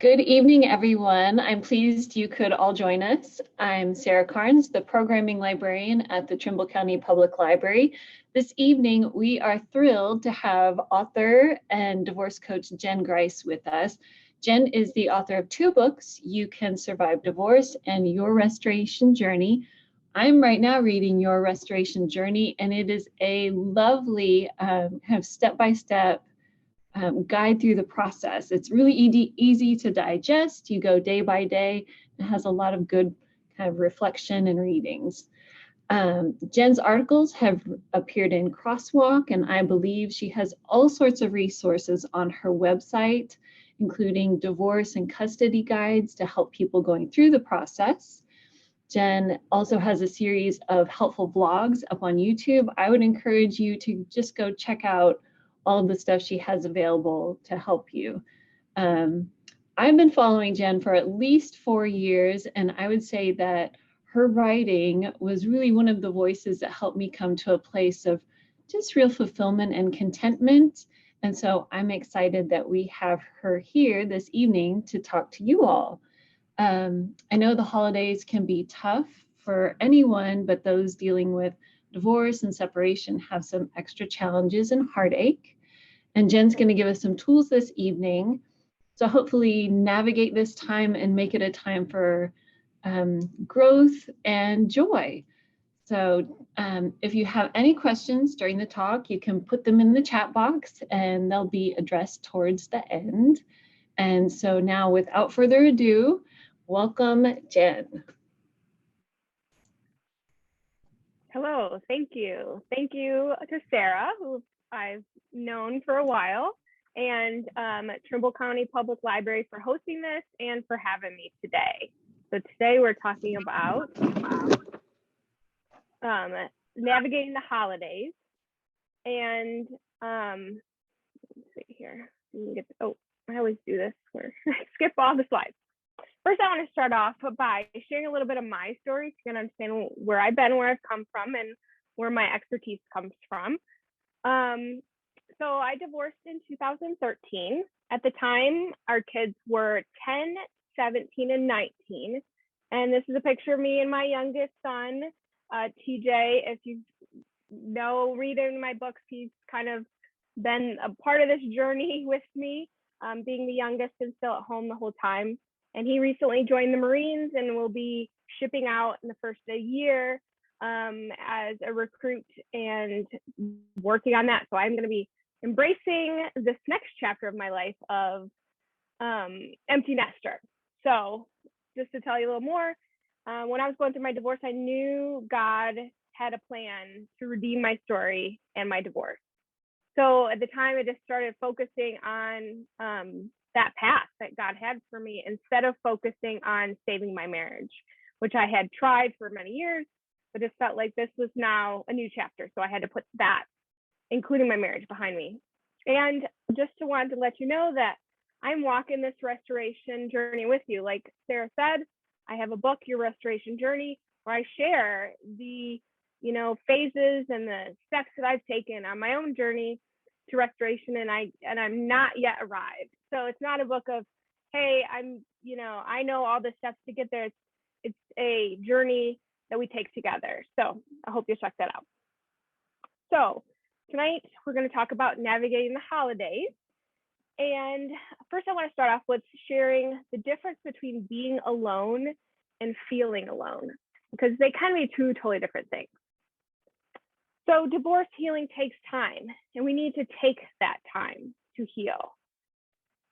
Good evening, everyone. I'm pleased you could all join us. I'm Sarah Carnes, the programming librarian at the Trimble County Public Library. This evening, we are thrilled to have author and divorce coach Jen Grice with us. Jen is the author of two books, You Can Survive Divorce and Your Restoration Journey. I'm right now reading Your Restoration Journey, and it is a lovely kind of step-by-step guide through the process. It's really easy to digest. You go day by day. It has a lot of good kind of reflection and readings. Jen's articles have appeared in Crosswalk, and I believe she has all sorts of resources on her website, including divorce and custody guides to help people going through the process. Jen also has a series of helpful vlogs up on YouTube. I would encourage you to just go check out all of the stuff she has available to help you. I've been following Jen for at least 4 years, and I would say that her writing was really one of the voices that helped me come to a place of just real fulfillment and contentment. And so I'm excited that we have her here this evening to talk to you all. I know the holidays can be tough for anyone, but those dealing with divorce and separation have some extra challenges and heartache. And Jen's going to give us some tools this evening to hopefully navigate this time and make it a time for growth and joy. So if you have any questions during the talk, you can put them in the chat box and they'll be addressed towards the end. And so now, without further ado, welcome, Jen. Hello, thank you. Thank you to Sarah, who I've known for a while, and Trimble County Public Library for hosting this and for having me today. So today we're talking about navigating the holidays. And let's see here. I always do this where I skip all the slides. First, I want to start off by sharing a little bit of my story so you can understand where I've been, where I've come from, and where my expertise comes from. So I divorced in 2013. At the time, our kids were 10, 17, and 19. And this is a picture of me and my youngest son, TJ. If you read in my books, he's kind of been a part of this journey with me, being the youngest and still at home the whole time. And he recently joined the Marines and will be shipping out in the first of the year as a recruit and working on that. So I'm going to be embracing this next chapter of my life of empty nester. So just to tell you a little more, when I was going through my divorce, I knew God had a plan to redeem my story and my divorce. So at the time, I just started focusing on that path that God had for me instead of focusing on saving my marriage, which I had tried for many years, but just felt like this was now a new chapter. So I had to put that, including my marriage, behind me. And just wanted to let you know that I'm walking this restoration journey with you. Like Sarah said, I have a book, Your Restoration Journey, where I share the phases and the steps that I've taken on my own journey to restoration, and I'm not yet arrived. So it's not a book of, hey, I know all the steps to get there. It's a journey that we take together. So I hope you'll check that out. So tonight we're going to talk about navigating the holidays. And first I want to start off with sharing the difference between being alone and feeling alone, because they kind of be two totally different things. So divorce healing takes time, and we need to take that time to heal.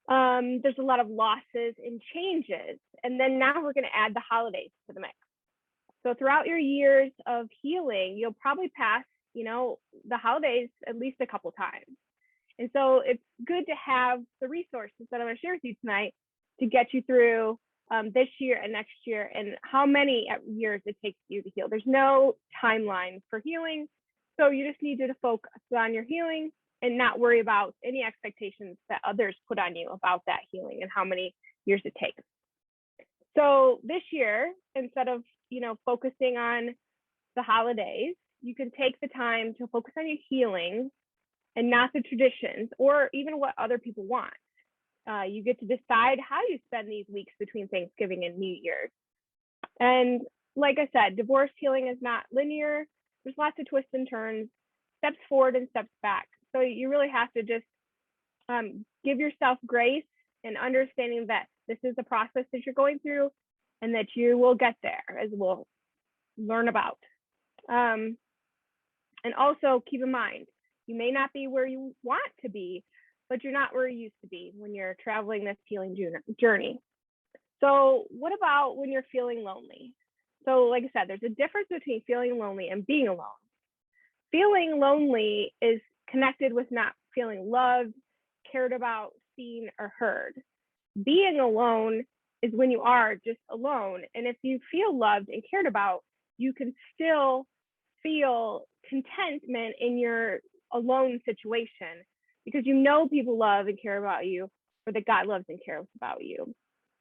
There's a lot of losses and changes, and then now we're going to add the holidays to the mix. So throughout your years of healing, you'll probably pass, the holidays at least a couple times. And so it's good to have the resources that I'm going to share with you tonight to get you through this year and next year, and how many years it takes you to heal. There's no timeline for healing. So you just need to focus on your healing and not worry about any expectations that others put on you about that healing and how many years it takes. So this year, instead of, focusing on the holidays, you can take the time to focus on your healing and not the traditions or even what other people want. You get to decide how you spend these weeks between Thanksgiving and New Year's. And like I said, divorce healing is not linear. There's lots of twists and turns, steps forward and steps back. So you really have to just give yourself grace and understanding that this is a process that you're going through and that you will get there, as we'll learn about. And also keep in mind, you may not be where you want to be, but you're not where you used to be when you're traveling this healing journey. So what about when you're feeling lonely? So like I said, there's a difference between feeling lonely and being alone. Feeling lonely is connected with not feeling loved, cared about, seen, or heard. Being alone is when you are just alone. And if you feel loved and cared about, you can still feel contentment in your alone situation because you know people love and care about you, or that God loves and cares about you.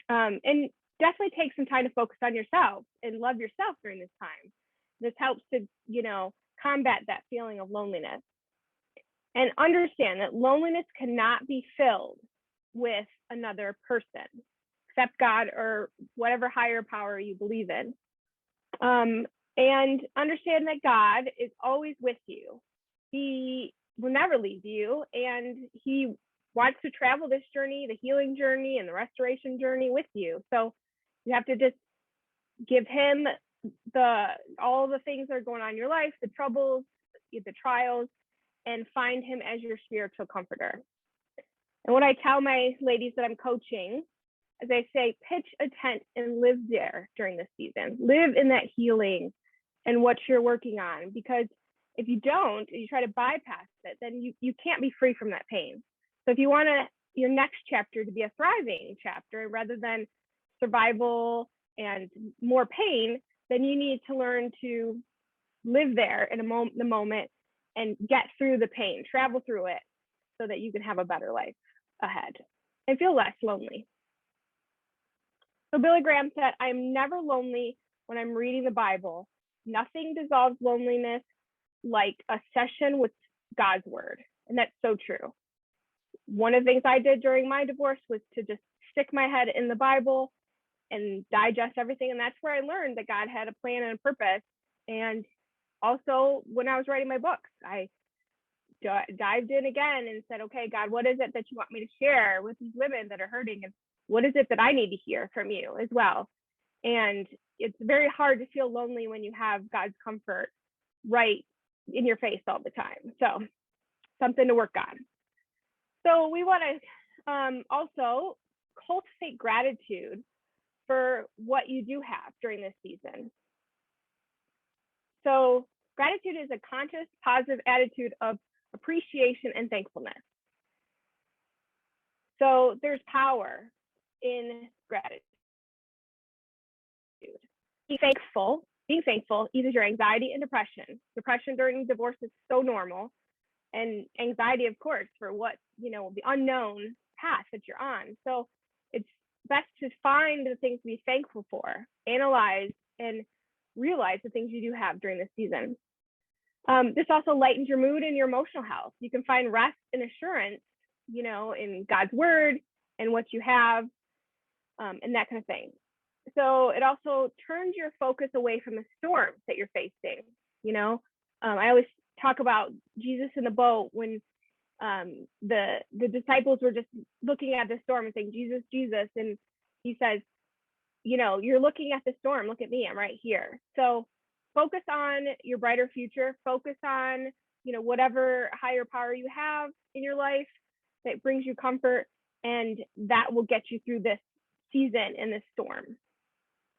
And definitely take some time to focus on yourself and love yourself during this time. This helps to, combat that feeling of loneliness. And understand that loneliness cannot be filled with another person, except God or whatever higher power you believe in. And understand that God is always with you. He will never leave you, and he wants to travel this journey, the healing journey and the restoration journey with you. So you have to just give him all the things that are going on in your life, the troubles, the trials, and find him as your spiritual comforter. And what I tell my ladies that I'm coaching is I say, pitch a tent and live there during this season. Live in that healing and what you're working on, because if you don't, you try to bypass it, then you can't be free from that pain. So if you want your next chapter to be a thriving chapter rather than survival and more pain, then you need to learn to live there in the moment and get through the pain, travel through it so that you can have a better life ahead and feel less lonely. So Billy Graham said, I'm never lonely when I'm reading the Bible. Nothing dissolves loneliness like a session with God's word. And that's so true. One of the things I did during my divorce was to just stick my head in the Bible and digest everything. And that's where I learned that God had a plan and a purpose. And also when I was writing my books, I dived in again and said, okay, God, what is it that you want me to share with these women that are hurting? And what is it that I need to hear from you as well? And it's very hard to feel lonely when you have God's comfort right in your face all the time. So something to work on. So we want to also cultivate gratitude for what you do have during this season. So gratitude is a conscious, positive attitude of appreciation and thankfulness. So there's power in gratitude. Being thankful eases your anxiety and depression. Depression during divorce is so normal, and anxiety, of course, for what, the unknown path that you're on. So it's best to find the things to be thankful for, analyze and realize the things you do have during this season. This also lightens your mood and your emotional health. You can find rest and assurance, in God's word and what you have, and that kind of thing. So it also turns your focus away from the storms that you're facing. I always talk about Jesus in the boat when the disciples were just looking at the storm and saying, Jesus, Jesus. And he says, you're looking at the storm. Look at me. I'm right here. So focus on your brighter future. Focus on, whatever higher power you have in your life that brings you comfort. And that will get you through this season and this storm.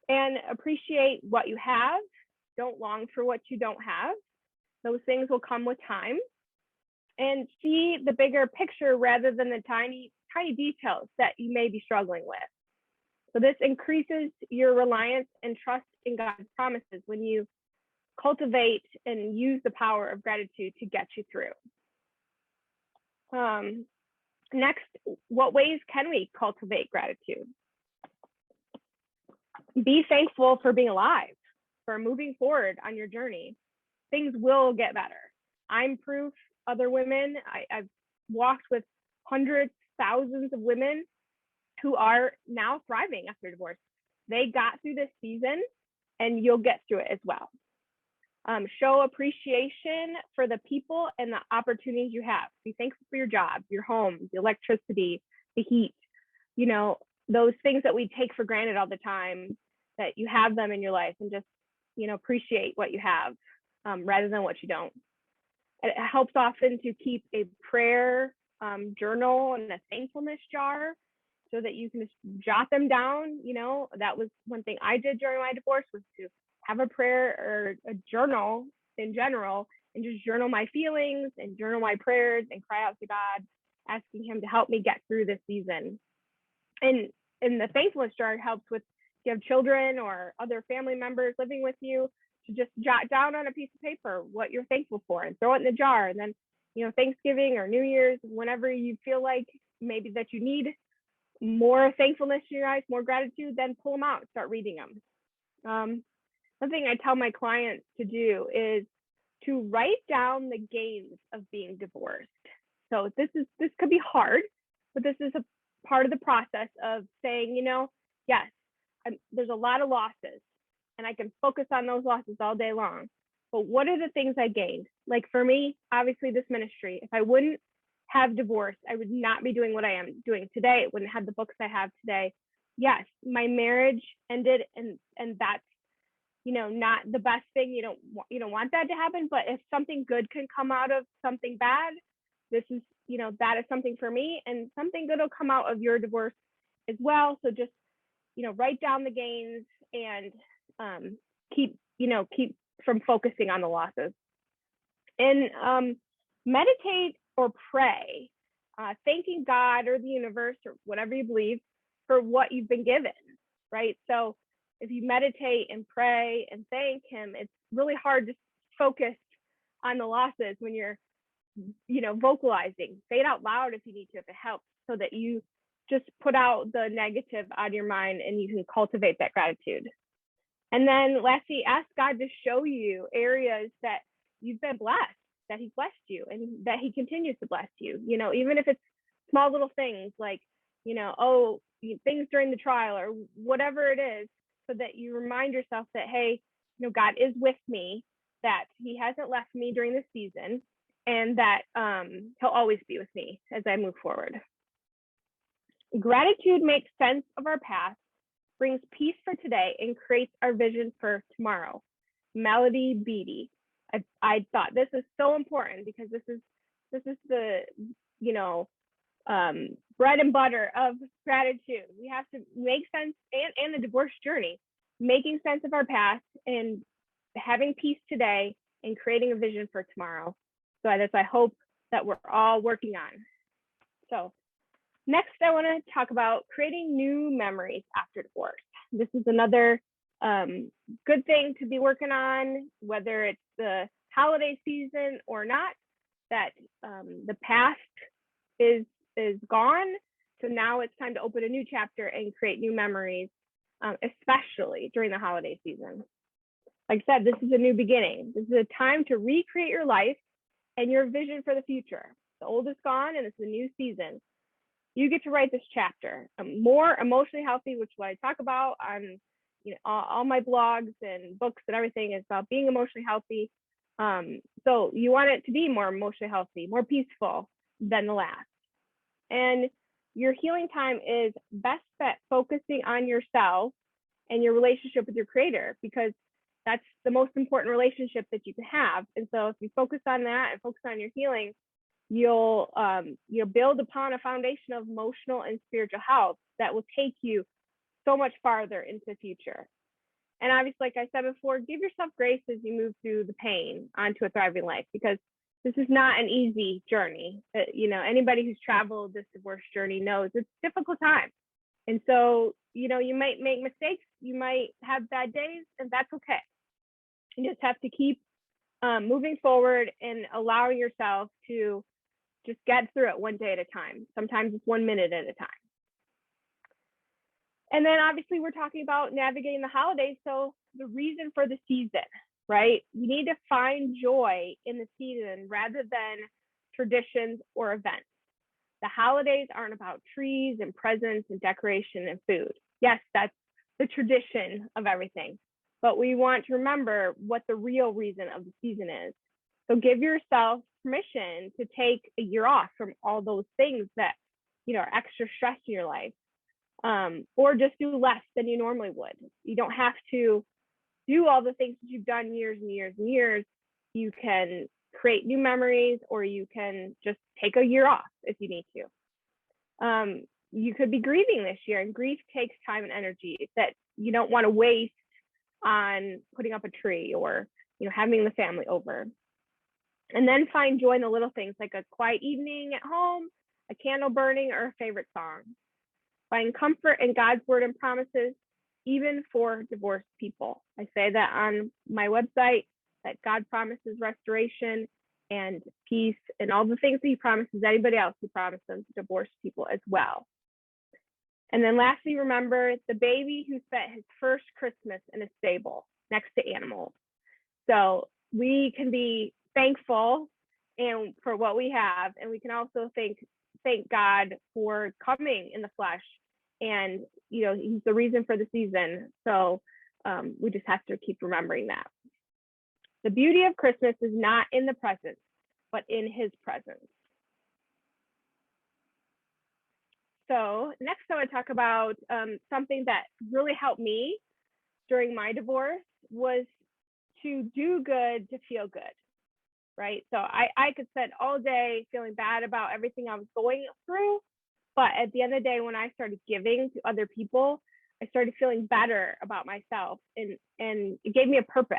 And appreciate what you have. Don't long for what you don't have. Those things will come with time. And see the bigger picture rather than the tiny details that you may be struggling with. So this increases your reliance and trust in God's promises when you cultivate and use the power of gratitude to get you through. Next, what ways can we cultivate gratitude? Be thankful for being alive, for moving forward on your journey. Things will get better. I'm proof. Other women, I've walked with hundreds, thousands of women who are now thriving after divorce. They got through this season, and you'll get through it as well. Show appreciation for the people and the opportunities you have. Be thankful for your job, your home, the electricity, the heat, those things that we take for granted all the time, that you have them in your life, and just, appreciate what you have rather than what you don't. It helps often to keep a prayer journal and a thankfulness jar so that you can just jot them down. That was one thing I did during my divorce, was to have a prayer or a journal in general, and just journal my feelings and journal my prayers and cry out to God, asking him to help me get through this season. And the thankfulness jar helps with, if you have children or other family members living with you, to just jot down on a piece of paper what you're thankful for and throw it in the jar. And then, Thanksgiving or New Year's, whenever you feel like maybe that you need more thankfulness in your eyes, more gratitude, then pull them out and start reading them. Something I tell my clients to do is to write down the gains of being divorced. So this could be hard, but this is a part of the process of saying, yes, there's a lot of losses, and I can focus on those losses all day long. But what are the things I gained? Like for me, obviously this ministry. If I wouldn't have divorce, I would not be doing what I am doing today. It wouldn't have the books I have today. Yes, my marriage ended, and that's not the best thing. You don't want that to happen, but if something good can come out of something bad, this is, that is something for me, and something good will come out of your divorce as well. So just, write down the gains and keep from focusing on the losses. And meditate or pray, thanking God or the universe or whatever you believe for what you've been given, right? So if you meditate and pray and thank him, it's really hard to focus on the losses when you're, vocalizing. Say it out loud if you need to, if it helps, so that you just put out the negative out of your mind and you can cultivate that gratitude. And then lastly, ask God to show you areas that you've been blessed, that he's blessed you, and that he continues to bless you. Even if it's small little things like, things during the trial or whatever it is, so that you remind yourself that, hey, God is with me, that he hasn't left me during this season, and that he'll always be with me as I move forward. Gratitude makes sense of our past, brings peace for today, and creates our vision for tomorrow. Melody Beattie. I thought this is so important because this is the bread and butter of gratitude. We have to make sense, and the divorce journey, making sense of our past and having peace today and creating a vision for tomorrow. So that's, I hope that we're all working on. So next, I want to talk about creating new memories after divorce. This is another good thing to be working on, whether it's the holiday season or not, that the past is gone. So now it's time to open a new chapter and create new memories, especially during the holiday season. Like I said, this is a new beginning. This is a time to recreate your life and your vision for the future. The old is gone and it's a new season. You get to write this chapter. More emotionally healthy, which is what I talk about on all my blogs and books and everything, is about being emotionally healthy. So you want it to be more emotionally healthy, more peaceful than the last. And your healing time is best spent focusing on yourself and your relationship with your creator, because that's the most important relationship that you can have. And so if you focus on that and focus on your healing, you'll build upon a foundation of emotional and spiritual health that will take you so much farther into the future. And obviously, like I said before, give yourself grace as you move through the pain onto a thriving life, because this is not an easy journey. Anybody who's traveled this divorce journey knows it's a difficult time. And so, you might make mistakes, you might have bad days, and that's okay. You just have to keep moving forward and allowing yourself to just get through it one day at a time. Sometimes it's 1 minute at a time. And then obviously we're talking about navigating the holidays. So the reason for the season, right? You need to find joy in the season rather than traditions or events. The holidays aren't about trees and presents and decoration and food. Yes, that's the tradition of everything, but we want to remember what the real reason of the season is. So give yourself permission to take a year off from all those things that, are extra stress in your life, or just do less than you normally would. You don't have to do all the things that you've done years and years and years. You can create new memories, or you can just take a year off if you need to. You could be grieving this year, and grief takes time and energy that you don't want to waste on putting up a tree or having the family over. And then find joy in the little things, like a quiet evening at home, a candle burning, or a favorite song. Find comfort in God's word and promises, even for divorced people. I say that on my website, that God promises restoration and peace and all the things that he promises anybody else. He promised them to divorced people as well. And then lastly, remember the baby who spent his first Christmas in a stable next to animals. So we can be thankful and for what we have, and we can also thank God for coming in the flesh, and he's the reason for the season. So we just have to keep remembering that. The beauty of Christmas is not in the present, but in his presence. So next I want to talk about something that really helped me during my divorce was to do good to feel good, right? So I could spend all day feeling bad about everything I was going through, but at the end of the day, when I started giving to other people, I started feeling better about myself, and it gave me a purpose.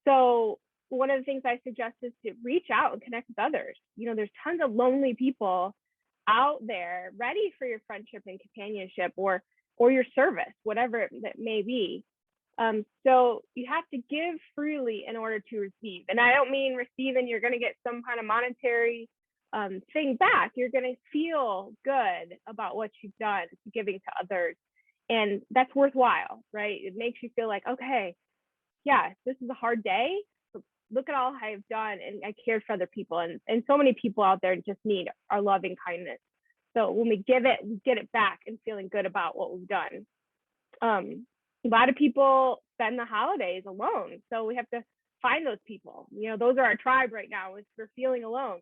So one of the things I suggest is to reach out and connect with others. There's tons of lonely people out there ready for your friendship and companionship, or your service, whatever that may be. So you have to give freely in order to receive. And I don't mean receive and you're going to get some kind of monetary thing back. You're going to feel good about what you've done to giving to others. And that's worthwhile, right? It makes you feel like, okay, yeah, this is a hard day, but look at all I've done, and I cared for other people. And so many people out there just need our loving kindness. So when we give it, we get it back and feeling good about what we've done. A lot of people spend the holidays alone. So we have to find those people. Those are our tribe right now, is for feeling alone.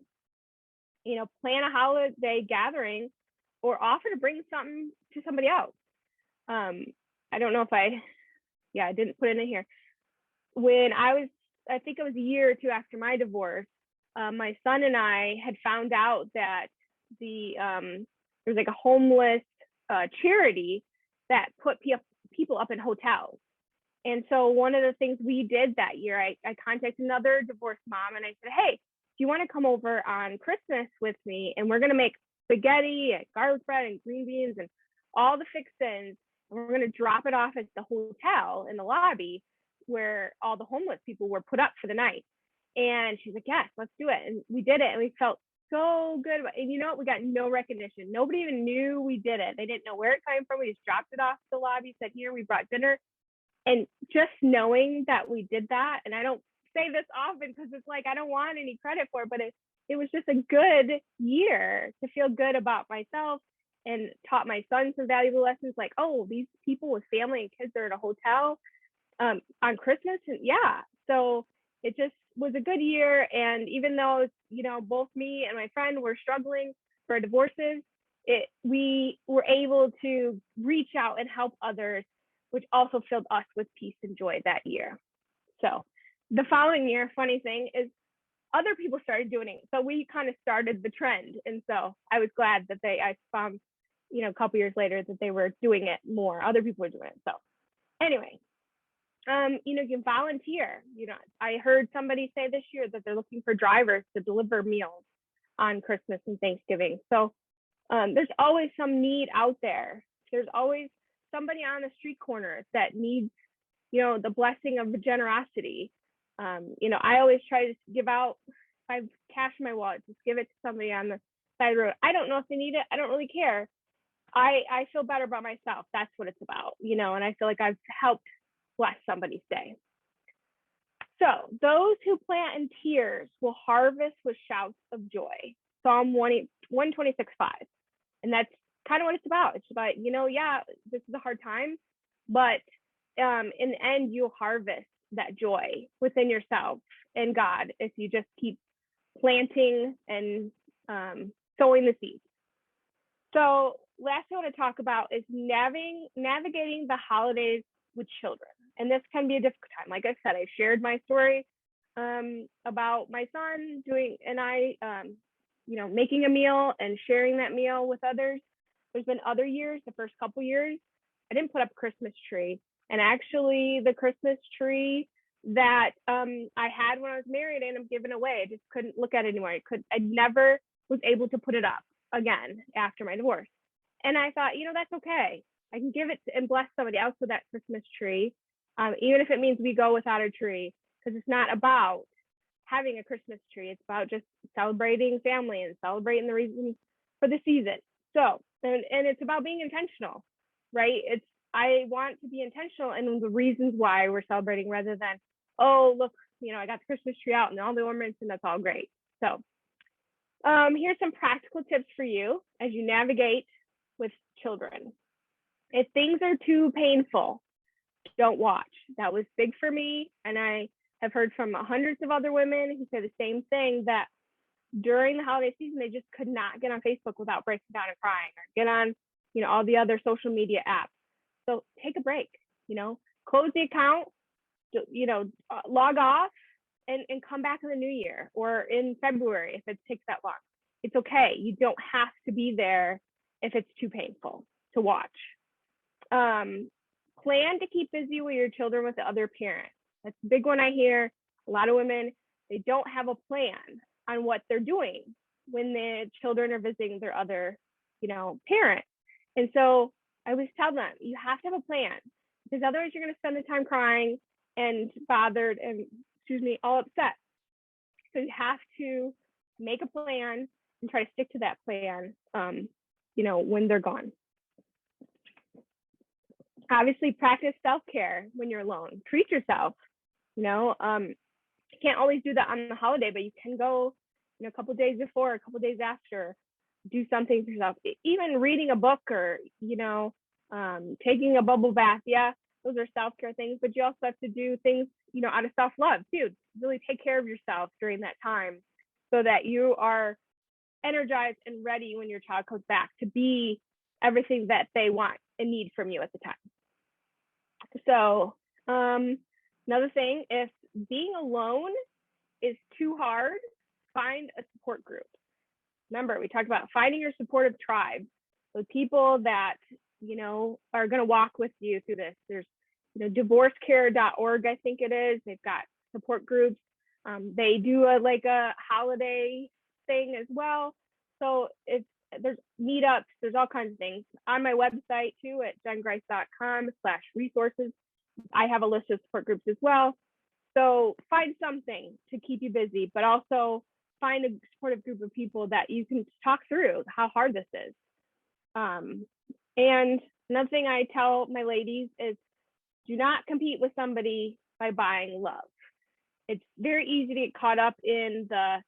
Plan a holiday gathering or offer to bring something to somebody else. I don't know if I didn't put it in here. When I think it was a year or two after my divorce, my son and I had found out that there's like a homeless charity that put people up in hotels. And so one of the things we did that year, I contacted another divorced mom, and I said, hey, do you want to come over on Christmas with me? And we're going to make spaghetti and garlic bread and green beans and all the fixins, and we're going to drop it off at the hotel in the lobby where all the homeless people were put up for the night. And she's like, yes, let's do it. And we did it, and we felt so good. And you know what? We got no recognition. Nobody even knew we did it. They didn't know where it came from. We just dropped it off at the lobby, said, here, we brought dinner. And just knowing that we did that, and I don't say this often because it's like I don't want any credit for it, but it was just a good year to feel good about myself, and taught my son some valuable lessons, like, oh, these people with family and kids are at a hotel on Christmas. And yeah, so it just was a good year. And even though both me and my friend were struggling for our divorces, we were able to reach out and help others, which also filled us with peace and joy that year. So the following year, funny thing is, other people started doing it. So we kind of started the trend. And so I was glad that I found, a couple years later, that they were doing it more. Other people were doing it. So anyway, you can volunteer. I heard somebody say this year that they're looking for drivers to deliver meals on Christmas and Thanksgiving. So there's always some need out there. There's always somebody on the street corner that needs, the blessing of generosity. I always try to give out, if I have cash in my wallet, just give it to somebody on the side of the road. I don't know if they need it. I don't really care. I feel better about myself. That's what it's about, and I feel like I've helped bless somebody's day. So those who plant in tears will harvest with shouts of joy. Psalm 126:5. And that's kind of what it's about. It's about, yeah, this is a hard time, but in the end, you'll harvest that joy within yourself and God if you just keep planting and sowing the seeds. So last thing I want to talk about is navigating the holidays with children. And this can be a difficult time. Like I said, I shared my story about my son making a meal and sharing that meal with others. There's been other years, the first couple years, I didn't put up a Christmas tree. And actually the Christmas tree that I had when I was married and I'm giving away, I just couldn't look at it anymore. I never was able to put it up again after my divorce. And I thought, that's okay. I can give it and bless somebody else with that Christmas tree, even if it means we go without a tree, because it's not about having a Christmas tree. It's about just celebrating family and celebrating the reasons for the season. So, and it's about being intentional, right? I want to be intentional in the reasons why we're celebrating rather than, oh, look, I got the Christmas tree out and all the ornaments and that's all great. So here's some practical tips for you as you navigate with children. If things are too painful, don't watch. That was big for me. And I have heard from hundreds of other women who say the same thing, that during the holiday season, they just could not get on Facebook without breaking down and crying, or get on, all the other social media apps. So take a break, close the account, log off and come back in the new year or in February if it takes that long. It's okay. You don't have to be there if it's too painful to watch. Plan to keep busy with your children with the other parent. That's a big one I hear. A lot of women, they don't have a plan on what they're doing when the children are visiting their other, parent. And so I always tell them, you have to have a plan, because otherwise you're going to spend the time crying and bothered and, all upset. So you have to make a plan and try to stick to that plan, when they're gone. Obviously, practice self-care when you're alone. Treat yourself. You can't always do that on the holiday, but you can go, a couple of days before, a couple of days after, do something for yourself. Even reading a book or, taking a bubble bath. Yeah, those are self-care things, but you also have to do things, out of self-love too. Really take care of yourself during that time so that you are energized and ready when your child comes back to be everything that they want and need from you at the time. So another thing, if being alone is too hard, find a support group. Remember, we talked about finding your supportive tribe, so people that, are going to walk with you through this. There's, divorcecare.org, I think it is. They've got support groups. They do a holiday thing as well. So there's meetups, there's all kinds of things. On my website too, at jengrice.com/resources, I have a list of support groups as well. So find something to keep you busy, but also find a supportive group of people that you can talk through how hard this is. And another thing I tell my ladies is, do not compete with somebody by buying love. It's very easy to get caught up in the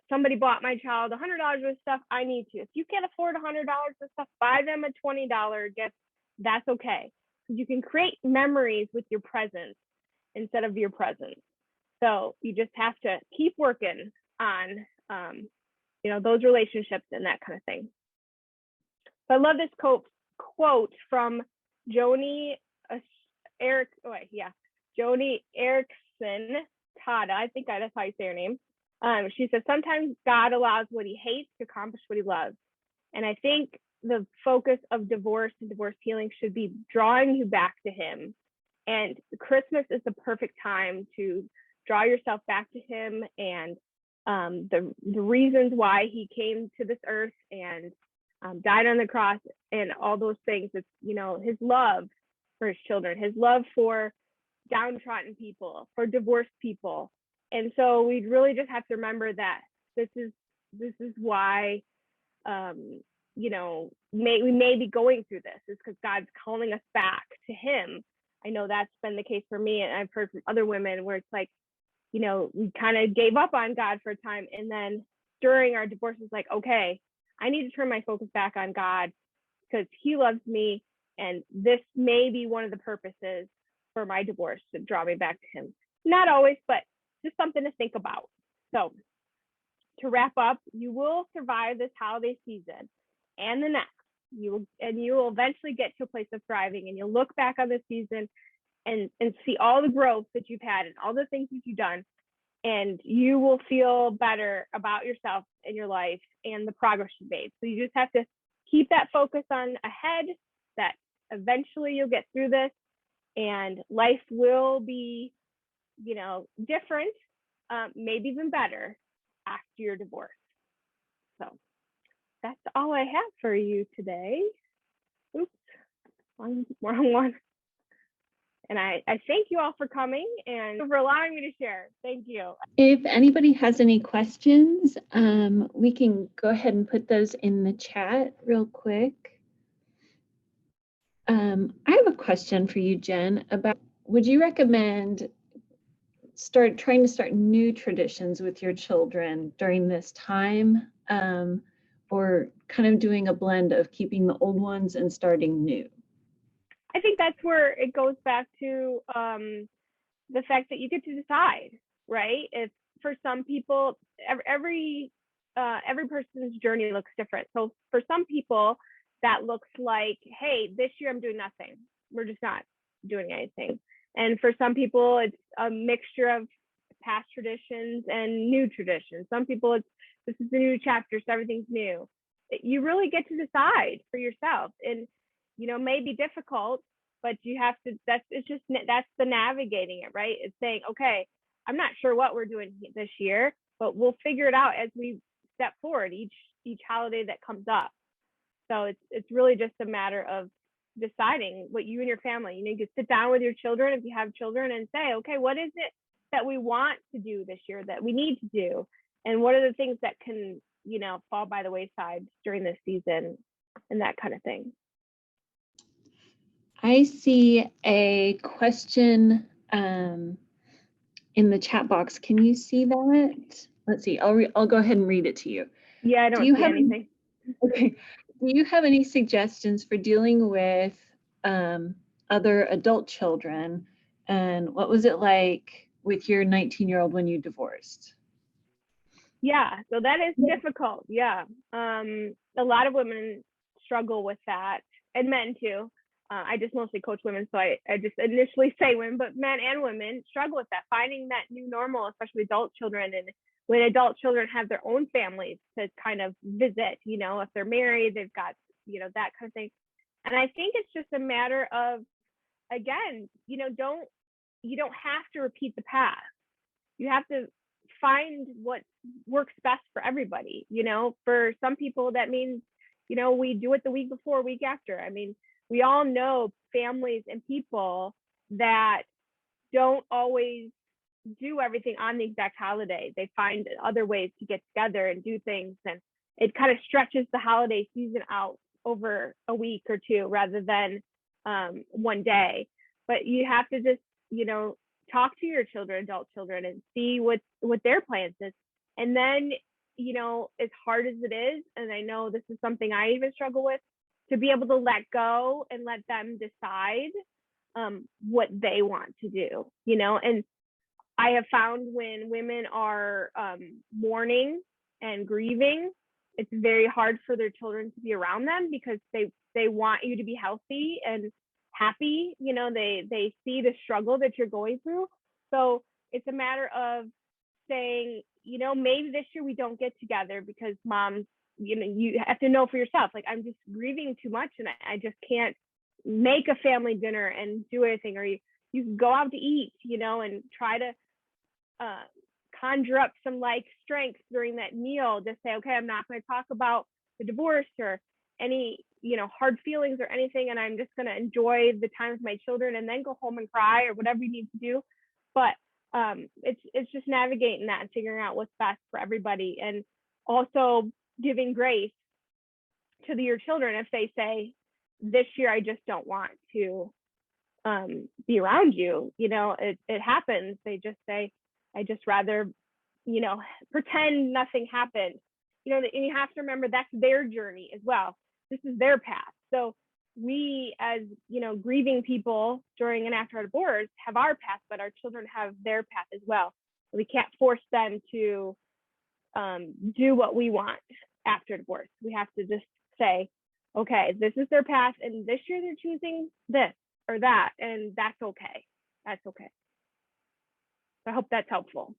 somebody bought my child $100 worth of stuff, I need to. If you can't afford $100 worth of stuff, buy them a $20 gift. That's okay. Because you can create memories with your presence instead of your presence. So you just have to keep working on, those relationships and that kind of thing. So I love this quote from Joni Erickson Tada. I think that's how you say her name. She says, sometimes God allows what he hates to accomplish what he loves. And I think the focus of divorce and divorce healing should be drawing you back to him. And Christmas is the perfect time to draw yourself back to him and the reasons why he came to this earth and died on the cross and all those things. It's, his love for his children, his love for downtrodden people, for divorced people. And so we really just have to remember that this is why, we may be going through this, is because God's calling us back to him. I know that's been the case for me, and I've heard from other women where it's like, we kind of gave up on God for a time. And then during our divorce, it's like, okay, I need to turn my focus back on God because he loves me. And this may be one of the purposes for my divorce, to draw me back to him. Not always, but just something to think about. So to wrap up, you will survive this holiday season and the next. You will eventually get to a place of thriving, and you'll look back on this season and see all the growth that you've had and all the things that you've done, and you will feel better about yourself and your life and the progress you've made. So you just have to keep that focus on ahead, that eventually you'll get through this and life will be, different, maybe even better after your divorce. So that's all I have for you today. Oops, wrong one. And I thank you all for coming and for allowing me to share. Thank you. If anybody has any questions, we can go ahead and put those in the chat real quick. I have a question for you, Jen, about would you recommend trying to start new traditions with your children during this time, or kind of doing a blend of keeping the old ones and starting new? I think that's where it goes back to the fact that you get to decide, right? If for some people, every person's journey looks different. So for some people, that looks like, hey, this year I'm doing nothing. We're just not doing anything. And for some people, it's a mixture of past traditions and new traditions. Some people, this is the new chapter, so everything's new. You really get to decide for yourself, and may be difficult, but you have to. That's the navigating it, right? It's saying, okay, I'm not sure what we're doing this year, but we'll figure it out as we step forward each holiday that comes up. So it's really just a matter of deciding what you and your family, you can sit down with your children if you have children and say, okay, what is it that we want to do this year, that we need to do, and what are the things that can fall by the wayside during this season, and that kind of thing. I see a question in the chat box. Can you see that? Let's see. I'll go ahead and read it to you. Yeah, I don't see anything. Okay. Do you have any suggestions for dealing with other adult children? And what was it like with your 19-year-old when you divorced? Yeah, so that is difficult. Yeah. A lot of women struggle with that, and men too. I just mostly coach women, so I just initially say women, but men and women struggle with that, finding that new normal, especially adult children. And when adult children have their own families to kind of visit, if they're married, they've got, that kind of thing. And I think it's just a matter of, again, you don't have to repeat the past. You have to find what works best for everybody. For some people, that means, we do it the week before, week after. I mean, we all know families and people that don't always do everything on the exact holiday. They find other ways to get together and do things, and it kind of stretches the holiday season out over a week or two rather than one day. But you have to just, talk to your children, adult children, and see what their plans is. And then, as hard as it is, and I know this is something I even struggle with, to be able to let go and let them decide what they want to do, and I have found when women are mourning and grieving, it's very hard for their children to be around them because they want you to be healthy and happy. They see the struggle that you're going through. So it's a matter of saying, maybe this year we don't get together because moms, you have to know for yourself, like, I'm just grieving too much and I just can't make a family dinner and do anything. Or you can go out to eat, and try to conjure up some strength during that meal. Just say, okay, I'm not going to talk about the divorce or any hard feelings or anything, and I'm just going to enjoy the time with my children, and then go home and cry or whatever you need to do. But it's just navigating that and figuring out what's best for everybody, and also giving grace to your children if they say, this year I just don't want to be around you. It happens. They just say, I just rather, you know, pretend nothing happened. You know, and you have to remember that's their journey as well. This is their path. So we, as, you know, grieving people during and after our divorce, have our path, but our children have their path as well. We can't force them to do what we want after divorce. We have to just say, okay, this is their path, and this year they're choosing this or that, and that's okay. That's okay. So I hope that's helpful.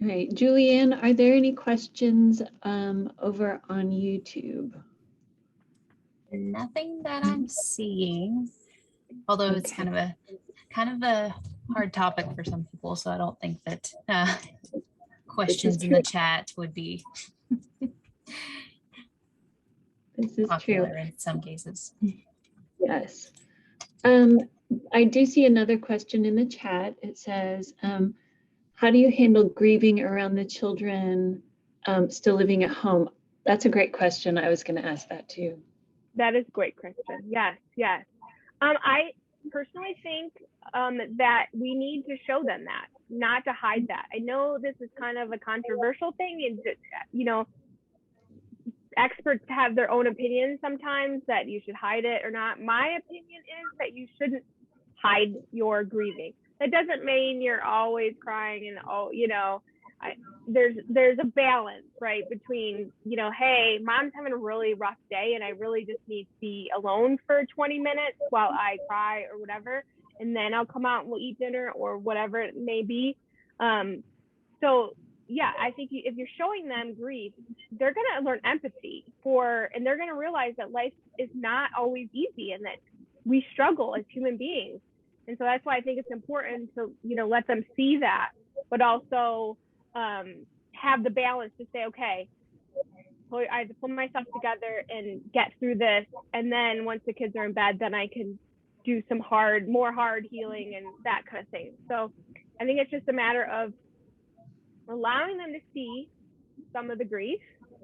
All right, Julianne, are there any questions over on YouTube? Nothing that I'm seeing, although it's kind of a hard topic for some people, so I don't think that questions in the chat would be popular in some cases. Yes. I do see another question in the chat. It says, how do you handle grieving around the children still living at home? That's a great question. I was going to ask that too. That is a great question. Yes, yes. I personally think that we need to show them that, not to hide that. I know this is kind of a controversial thing, and you know, experts have their own opinions sometimes that you should hide it or not. My opinion is that you shouldn't hide your grieving. That doesn't mean you're always crying and, oh, you know, there's a balance, right, between, you know, hey, mom's having a really rough day and I really just need to be alone for 20 minutes while I cry or whatever, and then I'll come out and we'll eat dinner or whatever it may be. So yeah, I think if you're showing them grief, they're going to learn empathy and they're going to realize that life is not always easy and that we struggle as human beings. And so that's why I think it's important to, you know, let them see that, but also have the balance to say, okay, I have to pull myself together and get through this. And then once the kids are in bed, then I can do some more hard healing and that kind of thing. So I think it's just a matter of allowing them to see some of the grief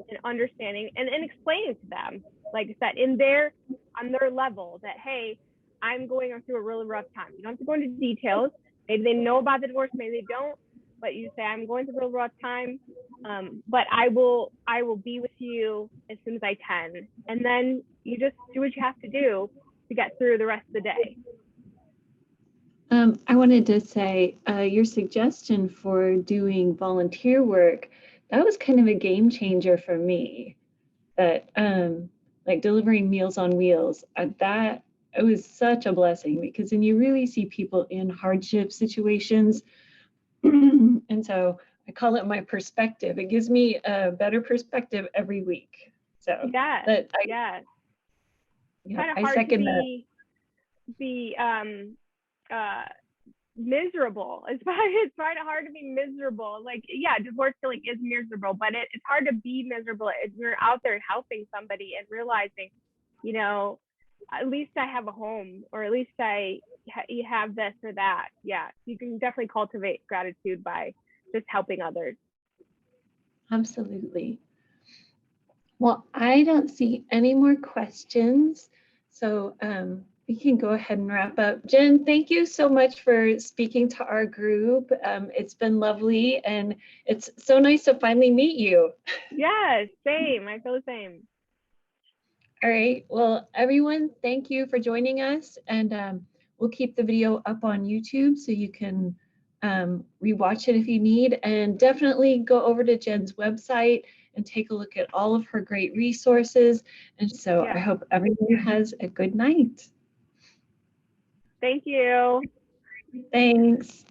and understanding and explaining to them, like I said, on their level, that, hey, I'm going through a really rough time. You don't have to go into details. Maybe they know about the divorce, maybe they don't, but you say, I'm going through a real rough time, but I will be with you as soon as I can. And then you just do what you have to do to get through the rest of the day. I wanted to say your suggestion for doing volunteer work, that was kind of a game changer for me. That like delivering Meals on Wheels, that it was such a blessing, because then you really see people in hardship situations. And so I call it my perspective. It gives me a better perspective every week. So yes, that yes. Yeah, kind of hard to be miserable. It's kind of hard to be miserable. Like, yeah, divorce healing is miserable, but it's hard to be miserable if you're out there helping somebody and realizing, you know, at least I have a home, or at least you have this or that. Yeah, you can definitely cultivate gratitude by just helping others. Absolutely. Well, I don't see any more questions, so we can go ahead and wrap up. Jen, thank you so much for speaking to our group. It's been lovely, and it's so nice to finally meet you. Yes, same. I feel the same. All right. Well, everyone, thank you for joining us, and we'll keep the video up on YouTube so you can rewatch it if you need, and definitely go over to Jen's website and take a look at all of her great resources. And so I hope everyone has a good night. Thank you. Thanks.